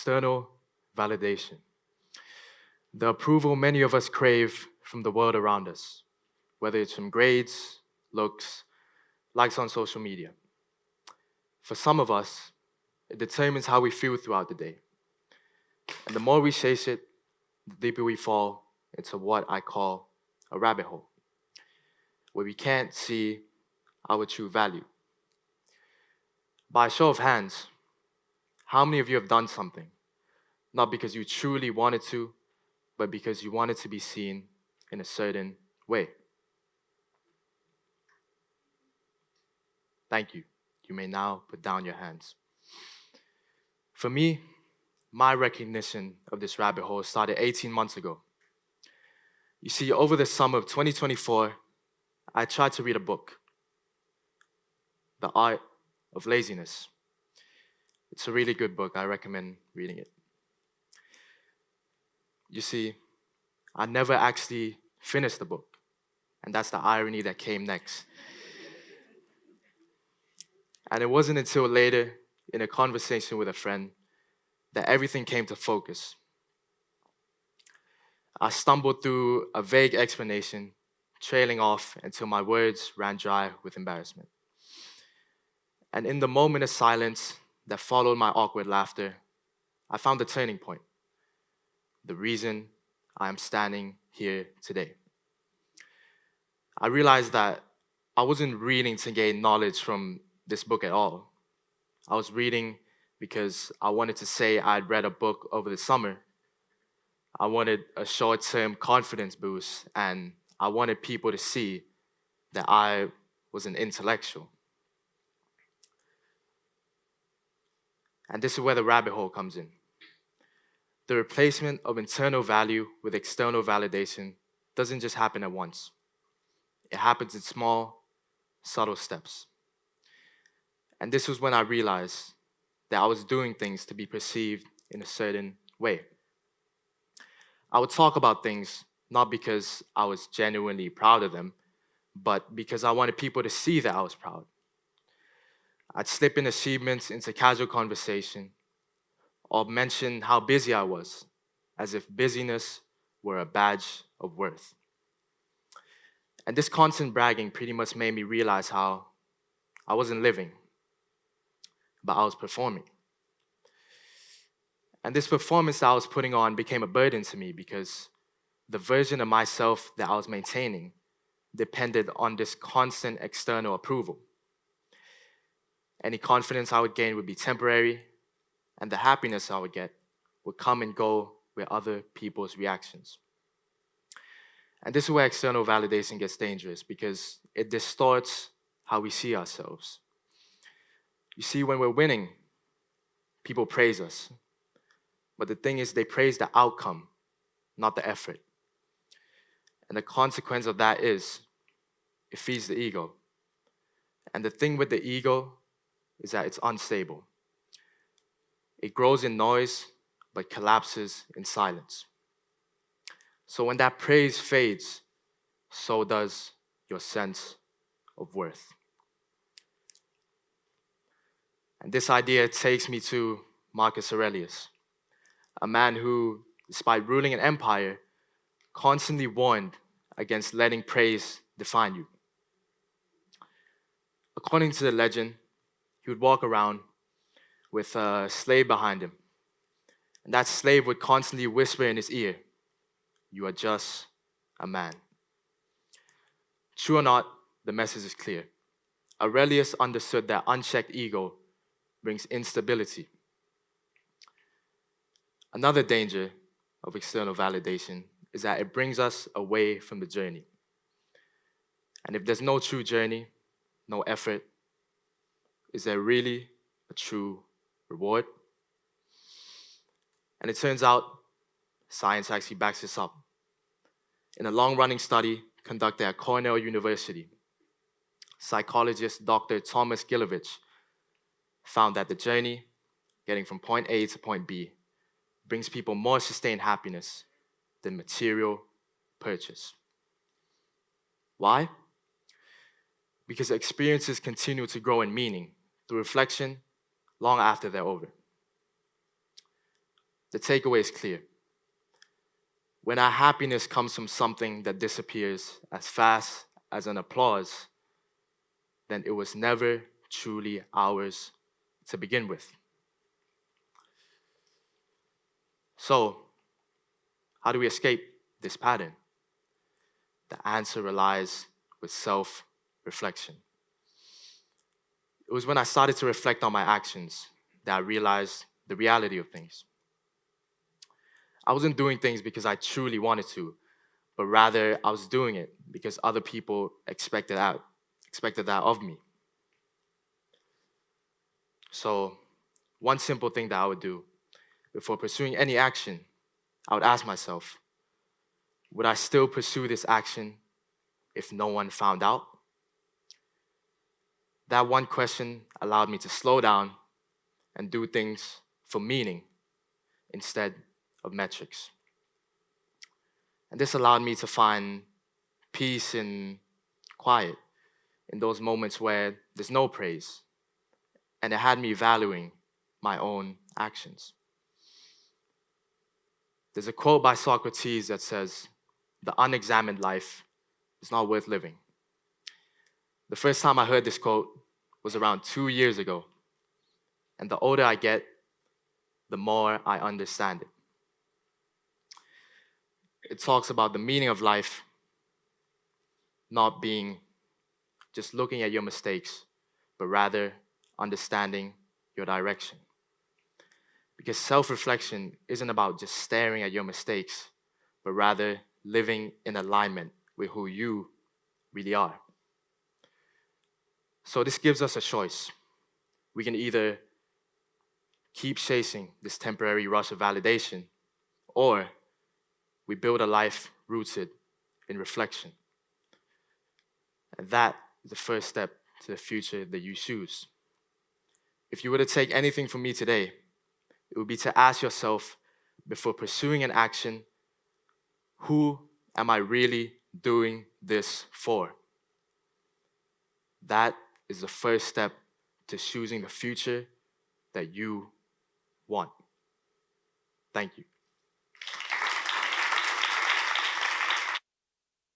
external validation. The approval many of us crave from the world around us, whether it's from grades, looks, likes on social media. For some of us, it determines how we feel throughout the day. And the more we chase it, the deeper we fall into what I call a rabbit hole, where we can't see our true value. By a show of hands, how many of you have done something, not because you truly wanted to, but because you wanted to be seen in a certain way? Thank you. You may now put down your hands. For me, my recognition of this rabbit hole started 18 months ago. You see, over the summer of 2024, I tried to read a book, The Art of Laziness. It's a really good book. I recommend reading it. You see, I never actually finished the book, and that's the irony that came next. And it wasn't until later, in a conversation with a friend, that everything came to focus. I stumbled through a vague explanation, trailing off until my words ran dry with embarrassment. And in the moment of silence that followed my awkward laughter, I found the turning point, the reason I am standing here today. I realized that I wasn't reading to gain knowledge from this book at all. I was reading because I wanted to say I'd read a book over the summer. I wanted a short-term confidence boost, and I wanted people to see that I was an intellectual. And this is where the rabbit hole comes in. The replacement of internal value with external validation doesn't just happen at once. It happens in small, subtle steps. And this was when I realized that I was doing things to be perceived in a certain way. I would talk about things not because I was genuinely proud of them, but because I wanted people to see that I was proud. I'd slip in achievements into casual conversation or mention how busy I was, as if busyness were a badge of worth. And this constant bragging pretty much made me realize how I wasn't living, but I was performing. And this performance that I was putting on became a burden to me because the version of myself that I was maintaining depended on this constant external approval. Any confidence I would gain would be temporary, and the happiness I would get would come and go with other people's reactions. And this is where external validation gets dangerous because it distorts how we see ourselves. You see, when we're winning, people praise us. But the thing is, they praise the outcome, not the effort. And the consequence of that is, it feeds the ego. And the thing with the ego is that it's unstable. It grows in noise, but collapses in silence. So when that praise fades, so does your sense of worth. And this idea takes me to Marcus Aurelius, a man who, despite ruling an empire, constantly warned against letting praise define you. According to the legend, he would walk around with a slave behind him. And that slave would constantly whisper in his ear, "You are just a man." True or not, the message is clear. Aurelius understood that unchecked ego brings instability. Another danger of external validation is that it brings us away from the journey. And if there's no true journey, no effort, is there really a true reward? And it turns out science actually backs this up. In a long-running study conducted at Cornell University, psychologist Dr. Thomas Gilovich found that the journey, getting from point A to point B, brings people more sustained happiness than material purchase. Why? Because experiences continue to grow in meaning through reflection long after they're over. The takeaway is clear. When our happiness comes from something that disappears as fast as an applause, then it was never truly ours to begin with. So, how do we escape this pattern? The answer relies with self-reflection. It was when I started to reflect on my actions that I realized the reality of things. I wasn't doing things because I truly wanted to, but rather I was doing it because other people expected that of me. So, one simple thing that I would do before pursuing any action, I would ask myself, would I still pursue this action if no one found out? That one question allowed me to slow down and do things for meaning instead of metrics. And this allowed me to find peace and quiet in those moments where there's no praise, and it had me valuing my own actions. There's a quote by Socrates that says, "The unexamined life is not worth living." The first time I heard this quote was around 2 years ago, and the older I get, the more I understand it. It talks about the meaning of life not being just looking at your mistakes, but rather understanding your direction. Because self-reflection isn't about just staring at your mistakes, but rather living in alignment with who you really are. So this gives us a choice. We can either keep chasing this temporary rush of validation, or we build a life rooted in reflection. And that is the first step to the future that you choose. If you were to take anything from me today, it would be to ask yourself, before pursuing an action, who am I really doing this for? That is the first step to choosing the future that you want. Thank you.